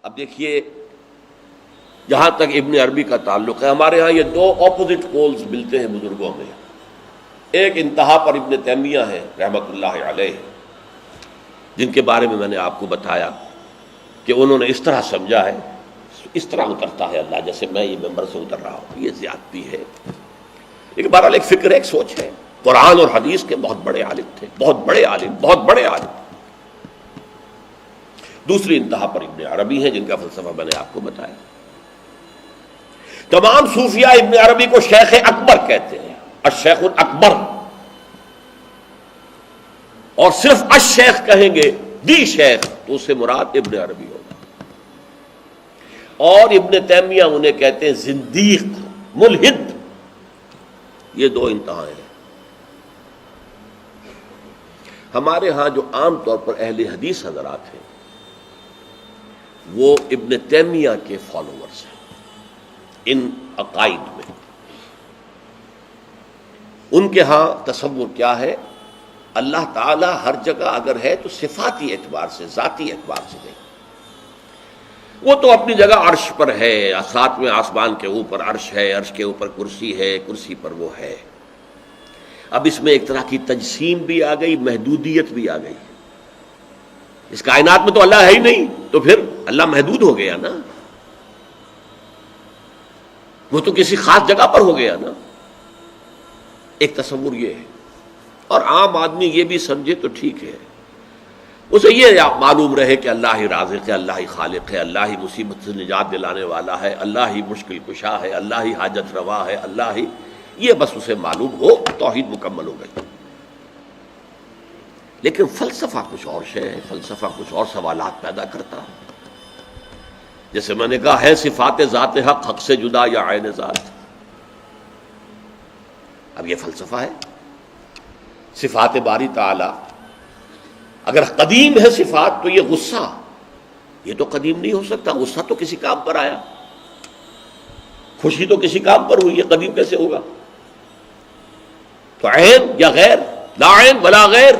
اب دیکھیے جہاں تک ابن عربی کا تعلق ہے، ہمارے ہاں یہ دو اپوزٹ پولز ملتے ہیں بزرگوں میں. ایک انتہا پر ابن تیمیہ ہے رحمۃ اللہ علیہ، جن کے بارے میں نے آپ کو بتایا کہ انہوں نے اس طرح سمجھا ہے، اس طرح اترتا ہے اللہ جیسے میں یہ ممبر سے اتر رہا ہوں، یہ زیادتی ہے. لیکن بہرحال ایک فکر ہے، ایک سوچ ہے. قرآن اور حدیث کے بہت بڑے عالم تھے، بہت بڑے عالم، بہت بڑے عالم. دوسری انتہا پر ابن عربی ہیں جن کا فلسفہ میں نے آپ کو بتایا. تمام صوفیاء ابن عربی کو شیخ اکبر کہتے ہیں، الشیخ الاکبر، اور صرف الشیخ کہیں گے، دی شیخ، تو اس سے مراد ابن عربی ہوگا. اور ابن تیمیہ انہیں کہتے ہیں زندیق، ملحد. یہ دو انتہائیں ہیں. ہمارے ہاں جو عام طور پر اہل حدیث حضرات ہیں وہ ابن تیمیہ کے فالوورز ہیں ان عقائد میں. ان کے ہاں تصور کیا ہے؟ اللہ تعالی ہر جگہ اگر ہے تو صفاتی اعتبار سے، ذاتی اعتبار سے نہیں. وہ تو اپنی جگہ عرش پر ہے، ساتویں آسمان کے اوپر عرش ہے، عرش کے اوپر کرسی ہے، کرسی پر وہ ہے. اب اس میں ایک طرح کی تجسیم بھی آ گئی، محدودیت بھی آ گئی. اس کائنات میں تو اللہ ہے ہی نہیں، تو پھر اللہ محدود ہو گیا نا، وہ تو کسی خاص جگہ پر ہو گیا نا. ایک تصور یہ ہے. اور عام آدمی یہ بھی سمجھے تو ٹھیک ہے، اسے یہ معلوم رہے کہ اللہ ہی رازق ہے، اللہ ہی خالق ہے، اللہ ہی مصیبت سے نجات دلانے والا ہے، اللہ ہی مشکل کشا ہے، اللہ ہی حاجت روا ہے، اللہ ہی، یہ بس اسے معلوم ہو، توحید مکمل ہو گئی. لیکن فلسفہ کچھ اور شے ہے، فلسفہ کچھ اور سوالات پیدا کرتا ہے. جیسے میں نے کہا ہے صفات ذات حق حق سے جدا یا عین ذات. اب یہ فلسفہ ہے. صفات باری تعالی اگر قدیم ہے صفات تو یہ غصہ، یہ تو قدیم نہیں ہو سکتا. غصہ تو کسی کام پر آیا، خوشی تو کسی کام پر ہوئی، یہ قدیم کیسے ہوگا؟ تو عین یا غیر، لا عین ولا غیر.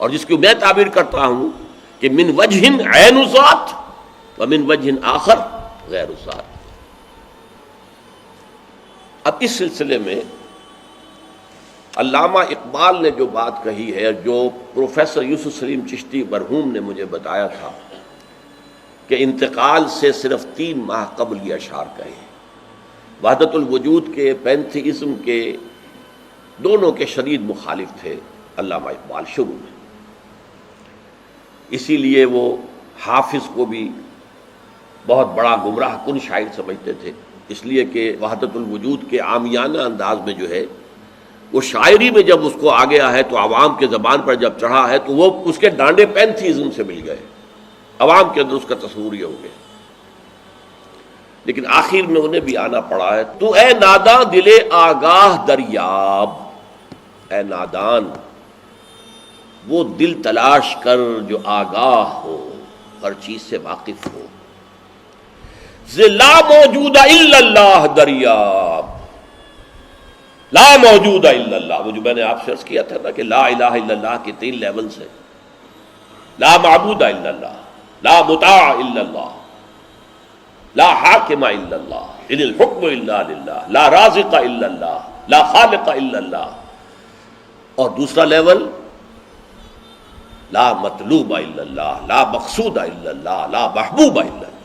اور جس کو میں تعبیر کرتا ہوں کہ من وجہ عین ذات ومن وجہ آخر غیر ذات. اب اس سلسلے میں علامہ اقبال نے جو بات کہی ہے، جو پروفیسر یوسف سلیم چشتی مرحوم نے مجھے بتایا تھا کہ انتقال سے صرف 3 ماہ قبل یہ اشعار کہے. وحدت الوجود کے، پینتھیزم کے، دونوں کے شدید مخالف تھے علامہ اقبال شروع میں. اسی لیے وہ حافظ کو بھی بہت بڑا گمراہ کن شاعر سمجھتے تھے، اس لیے کہ وحدت الوجود کے عامیانہ انداز میں جو ہے وہ شاعری میں جب اس کو آ گیا ہے تو عوام کے زبان پر جب چڑھا ہے تو وہ اس کے ڈانڈے پینتھیزم سے مل گئے، عوام کے اندر اس کا تصور یہ ہو گیا. لیکن آخر میں انہیں بھی آنا پڑا ہے. تو اے ناداں دل آگاہ دریاب، اے نادان وہ دل تلاش کر جو آگاہ ہو، ہر چیز سے واقف ہو. لا موجود الا اللہ دریاب، لا موجود الا اللہ. وہ جو میں نے آپ سے عرض کیا تھا نا کہ لا الہ الا اللہ کے 3 لیولز ہیں. لا معبود الا اللہ، لا مطاع الا اللہ، لا حاکم الا اللہ، ان الحکم الا للہ، لا رازق الا اللہ، لا خالق الا اللہ. اور دوسرا لیول لا مطلوب الا اللہ، لا مقصود الا اللہ، لا محبوب الا اللہ.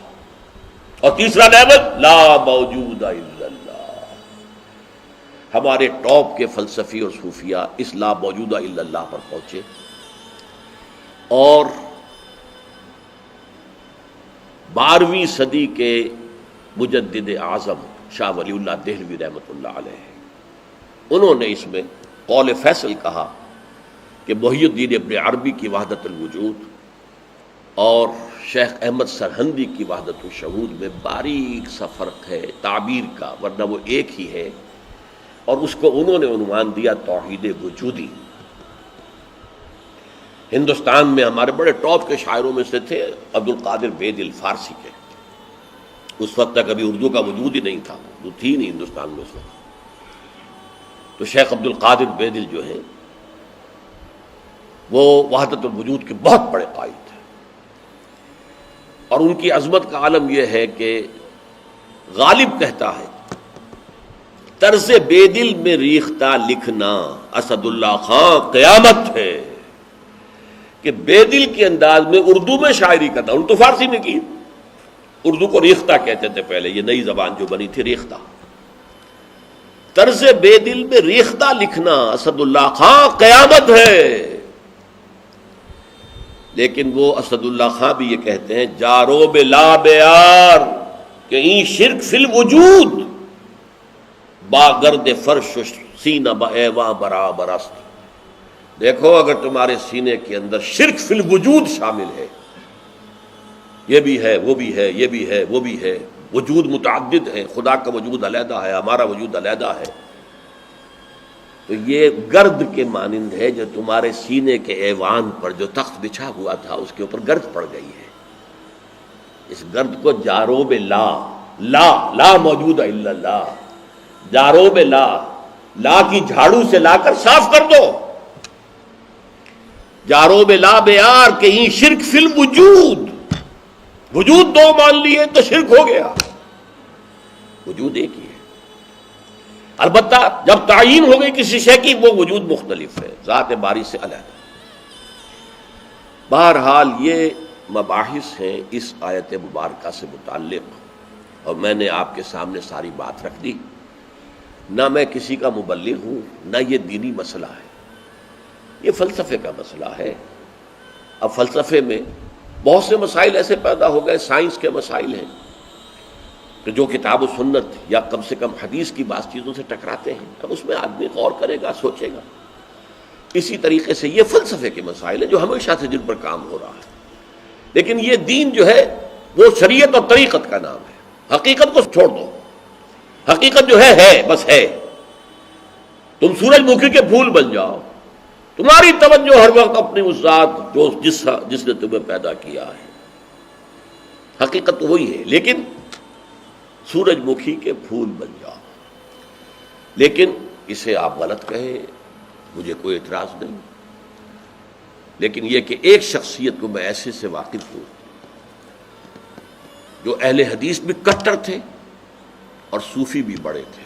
اور تیسرا لیول لا موجود الا اللہ. ہمارے ٹاپ کے فلسفی اور صوفیاء اس لا موجودہ الا اللہ پر پہنچے. اور 12ویں صدی کے مجدد اعظم شاہ ولی اللہ دہلوی رحمۃ اللہ علیہ، انہوں نے اس میں قول فیصل کہا کہ محی الدین ابن عربی کی وحدت الوجود اور شیخ احمد سرہندی کی وحدت الشہود میں باریک سا فرق ہے تعبیر کا، ورنہ وہ ایک ہی ہے. اور اس کو انہوں نے عنوان دیا توحید وجودی. ہندوستان میں ہمارے بڑے ٹاپ کے شاعروں میں سے تھے عبد القادر بید الفارسی کے. اس وقت تک ابھی اردو کا وجود ہی نہیں تھا، اردو تھی نہیں ہندوستان میں اس وقت. تو شیخ عبد القادر بیدل جو ہیں وہ وحدت الوجود کے بہت بڑے قائد تھے. اور ان کی عظمت کا عالم یہ ہے کہ غالب کہتا ہے طرز بے دل میں ریختہ لکھنا اسد اللہ خان قیامت ہے، کہ بے دل کے انداز میں اردو میں شاعری کرتا، اردو فارسی میں کی، اردو کو ریختہ کہتے تھے پہلے، یہ نئی زبان جو بنی تھی ریختہ، طرز بے دل میں ریختہ لکھنا اسد اللہ خان قیامت ہے۔ لیکن وہ اسد اللہ خان بھی یہ کہتے ہیں جارو بلا بیار کہ این شرک فی الوجود با گرد فرش سینہ با ایواں برابر است۔ دیکھو اگر تمہارے سینے کے اندر شرک فی الوجود شامل ہے، یہ بھی ہے وہ بھی ہے یہ بھی ہے وہ بھی ہے، وجود متعدد ہے، خدا کا وجود علیحدہ ہے، ہمارا وجود علیحدہ ہے، تو یہ گرد کے مانند ہے جو تمہارے سینے کے ایوان پر جو تخت بچھا ہوا تھا اس کے اوپر گرد پڑ گئی ہے۔ اس گرد کو جاروب لا، لا موجود ہے الا اللہ، جاروب لا کی جھاڑو سے لا کر صاف کر دو، جاروب لا بیار کہ یہ شرک فی الوجود، وجود دو مان لیے تو شرک ہو گیا، وجود ایک ہی ہے۔ البتہ جب تعین ہو گئی کسی شے کی وہ وجود مختلف ہے، ذات باری سے علیحدہ۔ بہرحال یہ مباحث ہیں اس آیت مبارکہ سے متعلق، اور میں نے آپ کے سامنے ساری بات رکھ دی۔ نہ میں کسی کا مبلغ ہوں، نہ یہ دینی مسئلہ ہے، یہ فلسفے کا مسئلہ ہے۔ اب فلسفے میں بہت سے مسائل ایسے پیدا ہو گئے، سائنس کے مسائل ہیں کہ جو کتاب و سنت یا کم سے کم حدیث کی بعض چیزوں سے ٹکراتے ہیں، اب اس میں آدمی غور کرے گا، سوچے گا۔ اسی طریقے سے یہ فلسفے کے مسائل ہیں جو ہمیشہ سے جن پر کام ہو رہا ہے، لیکن یہ دین جو ہے وہ شریعت اور طریقت کا نام ہے۔ حقیقت کو چھوڑ دو، حقیقت جو ہے بس ہے۔ تم سورج مکھی کے پھول بن جاؤ، تمہاری توجہ ہر وقت اپنی اس ذات جو جس نے تمہیں پیدا کیا ہے، حقیقت تو وہی ہے، لیکن سورج مکھی کے پھول بن جاؤ۔ لیکن اسے آپ غلط کہیں، مجھے کوئی اعتراض نہیں، لیکن یہ کہ ایک شخصیت کو میں ایسے سے واقف ہوں جو اہل حدیث بھی کٹر تھے اور صوفی بھی بڑے تھے۔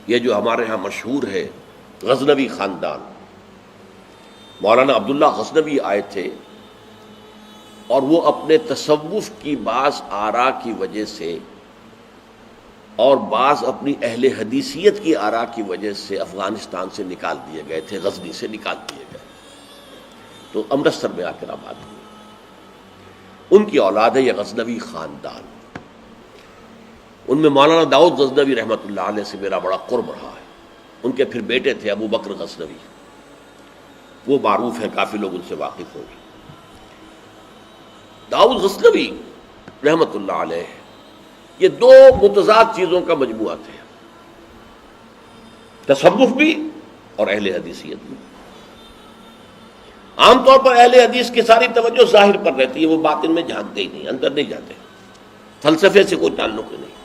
یہ جو ہمارے ہاں مشہور ہے غزنوی خاندان، مولانا عبداللہ غزنوی آئے تھے اور وہ اپنے تصوف کی بعض آراء کی وجہ سے اور بعض اپنی اہل حدیثیت کی آراء کی وجہ سے افغانستان سے نکال دیے گئے تھے، غزنی سے نکال دیے گئے، تو امرتسر میں آ کر آباد ہوئے۔ ان کی اولاد ہے یہ غزنوی خاندان۔ ان میں مولانا داؤد غزنوی رحمۃ اللہ علیہ سے میرا بڑا قرب رہا ہے۔ ان کے پھر بیٹے تھے ابو بکر غزنوی، وہ معروف ہیں، کافی لوگ ان سے واقف ہوں گے۔ داؤد غزنوی رحمۃ اللہ علیہ یہ دو متضاد چیزوں کا مجموعہ تھے، تصوف بھی اور اہل حدیثیت بھی۔ عام طور پر اہل حدیث کی ساری توجہ ظاہر پر رہتی ہے، وہ باطن میں جھانکتے ہی نہیں، اندر نہیں جاتے، فلسفے سے کوئی تعلق ہی نہیں۔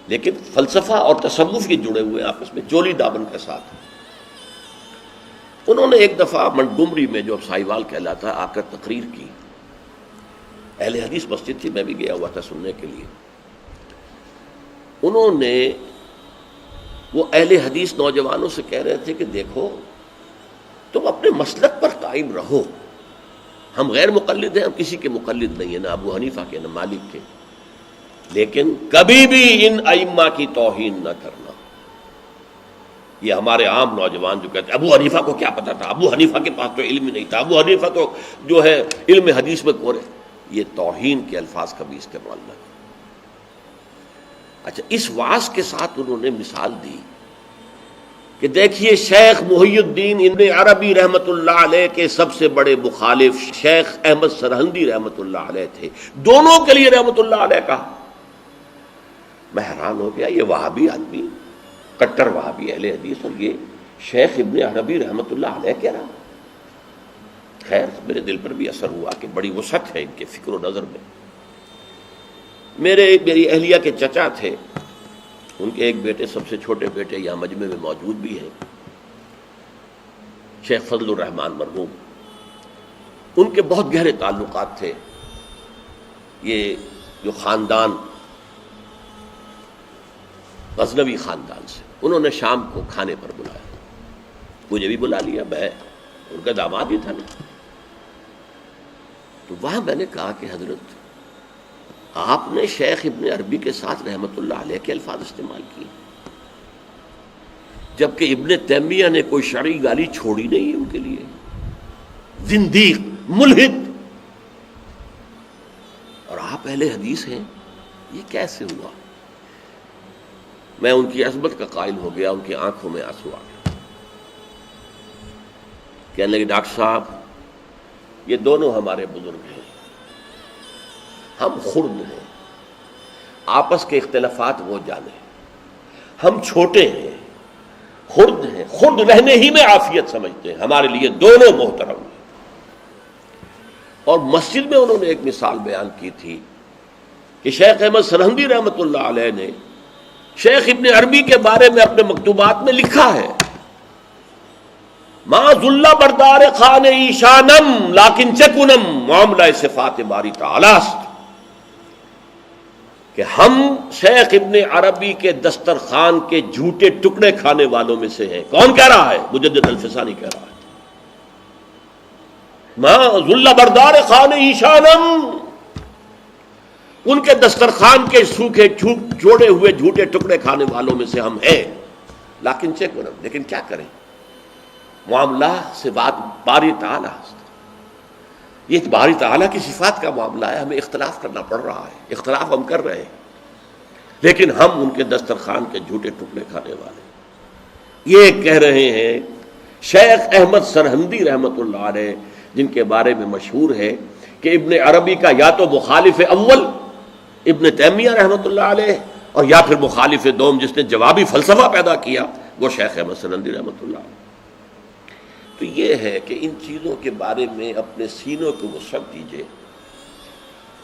لیکن فلسفہ اور تصوف یہ جڑے ہوئے آپس میں چولی دامن کے ساتھ۔ انہوں نے ایک دفعہ منٹگمری میں جو اب سائیوال کہلاتا ہے آ کر تقریر کی، اہل حدیث مسجد تھی، میں بھی گیا ہوا تھا سننے کے لیے۔ انہوں نے وہ اہل حدیث نوجوانوں سے کہہ رہے تھے کہ دیکھو تم اپنے مسلک پر قائم رہو، ہم غیر مقلد ہیں، ہم کسی کے مقلد نہیں ہیں، نہ ابو حنیفہ کے نہ مالک کے، لیکن کبھی بھی ان ائمہ کی توہین نہ کرنا۔ یہ ہمارے عام نوجوان جو کہتے ہیں ابو حنیفہ کو کیا پتا تھا، ابو حنیفہ کے پاس تو علم ہی نہیں تھا، ابو حنیفہ تو جو ہے علم حدیث میں کورے، یہ توہین کے الفاظ کبھی استعمال نہ کریں۔ اچھا، اس واعظ کے ساتھ انہوں نے مثال دی کہ دیکھیے شیخ محی الدین ابن عربی رحمۃ اللہ علیہ کے سب سے بڑے مخالف شیخ احمد سرہندی رحمۃ اللہ علیہ تھے، دونوں کے لیے رحمۃ اللہ علیہ کہا۔ میں حیران ہو گیا، یہ وہابی آدمی، کٹر وہابی اہل حدیث، اور یہ شیخ ابن عربی رحمۃ اللہ علیہ کہہ رہا۔ خیر میرے دل پر بھی اثر ہوا کہ بڑی وسعت ہے ان کے فکر و نظر میں۔ میری اہلیہ کے چچا تھے، ان کے ایک بیٹے، سب سے چھوٹے بیٹے یہاں مجمع میں موجود بھی ہیں، شیخ فضل الرحمان مرحوم۔ ان کے بہت گہرے تعلقات تھے یہ جو خاندان غزنوی خاندان سے. انہوں نے شام کو کھانے پر بلایا، مجھے بھی بلا لیا، میں ان کا داماد ہی تھا نا. تو وہاں میں نے کہا کہ حضرت آپ نے شیخ ابن عربی کے ساتھ رحمت اللہ علیہ کے الفاظ استعمال کیے، جبکہ ابن تیمیہ نے کوئی شرعی گالی چھوڑی نہیں ان کے لیے. زندیق، ملحد، اور آپ اہل حدیث ہیں، یہ کیسے ہوا؟ میں ان کی عظمت کا قائل ہو گیا، ان کی آنکھوں میں آنسو آ گیا. کہنے لگے ڈاکٹر صاحب یہ دونوں ہمارے بزرگ ہیں، ہم خرد ہیں، آپس کے اختلافات وہ جانے، ہم چھوٹے ہیں، خرد ہیں، خرد رہنے ہی میں عافیت سمجھتے ہیں، ہمارے لیے دونوں محترم ہیں. اور مسجد میں انہوں نے ایک مثال بیان کی تھی کہ شیخ احمد سرہندی رحمۃ اللہ علیہ نے شیخ ابن عربی کے بارے میں اپنے مکتوبات میں لکھا ہے ما ذل بردار خان ایشانم لیکن چکنم معاملہ صفات باری تعالی است، کہ ہم شیخ ابن عربی کے دسترخوان کے جھوٹے ٹکڑے کھانے والوں میں سے ہیں. کون کہہ رہا ہے؟ مجدد الفسانی کہہ رہا ہے. ما ذل بردار خان ایشانم، ان کے دسترخوان کے سوکھے جوڑے ہوئے جھوٹے ٹکڑے کھانے والوں میں سے ہم ہیں. لیکن چکنم، لیکن کیا کریں، معاملہ سے بات باری تعالی است. یہ باری تعالیٰ کی صفات کا معاملہ ہے، ہمیں اختلاف کرنا پڑ رہا ہے، اختلاف ہم کر رہے ہیں، لیکن ہم ان کے دسترخوان کے جھوٹے ٹکڑے کھانے والے. یہ کہہ رہے ہیں شیخ احمد سرہندی رحمۃ اللہ علیہ، جن کے بارے میں مشہور ہے کہ ابن عربی کا یا تو مخالف اول ابن تیمیہ رحمۃ اللہ علیہ، اور یا پھر مخالف دوم جس نے جوابی فلسفہ پیدا کیا وہ شیخ احمد سرہندی رحمۃ اللہ علیہ. تو یہ ہے کہ ان چیزوں کے بارے میں اپنے سینوں کو وسعت دیجیے.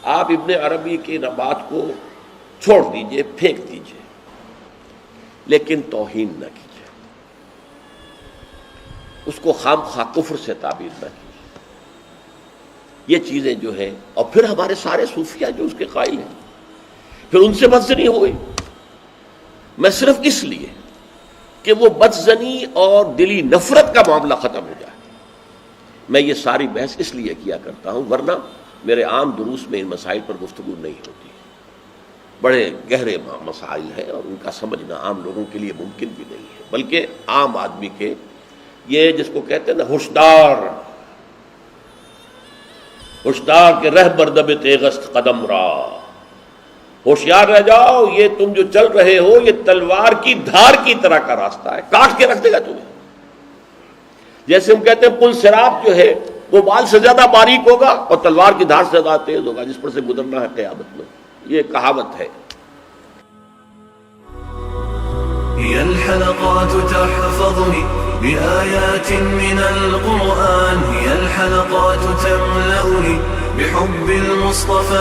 آپ ابن عربی کی بات کو چھوڑ دیجیے، پھینک دیجیے، لیکن توہین نہ کیجیے، اس کو خام خواہ کفر سے تعبیر نہ کیجیے. یہ چیزیں جو ہیں، اور پھر ہمارے سارے صوفیہ جو اس کے قائل ہیں، پھر ان سے بدزنی ہو گئی. میں صرف اس لیے کہ وہ بدزنی اور دلی نفرت کا معاملہ ختم ہو جائے، میں یہ ساری بحث اس لیے کیا کرتا ہوں، ورنہ میرے عام دروس میں ان مسائل پر گفتگو نہیں ہوتی. بڑے گہرے مسائل ہیں اور ان کا سمجھنا عام لوگوں کے لیے ممکن بھی نہیں ہے، بلکہ عام آدمی کے، یہ جس کو کہتے ہیں نا ہوشدار کے رہ بردب تیغست قدم را، ہوشیار رہ جاؤ، یہ تم جو چل رہے ہو یہ تلوار کی دھار کی طرح کا راستہ ہے، کاٹ کے رکھ دے گا تمہیں. جیسے ہم کہتے ہیں پل صراط جو ہے وہ بال سے زیادہ باریک ہوگا اور تلوار کی دھار سے زیادہ تیز ہوگا، جس پر سے گزرنا ہے قیامت میں. یہ کہاوت ہے. هي الحلقات تحفظني بآيات من القرآن، هي الحلقات تملأني بحب المصطفى.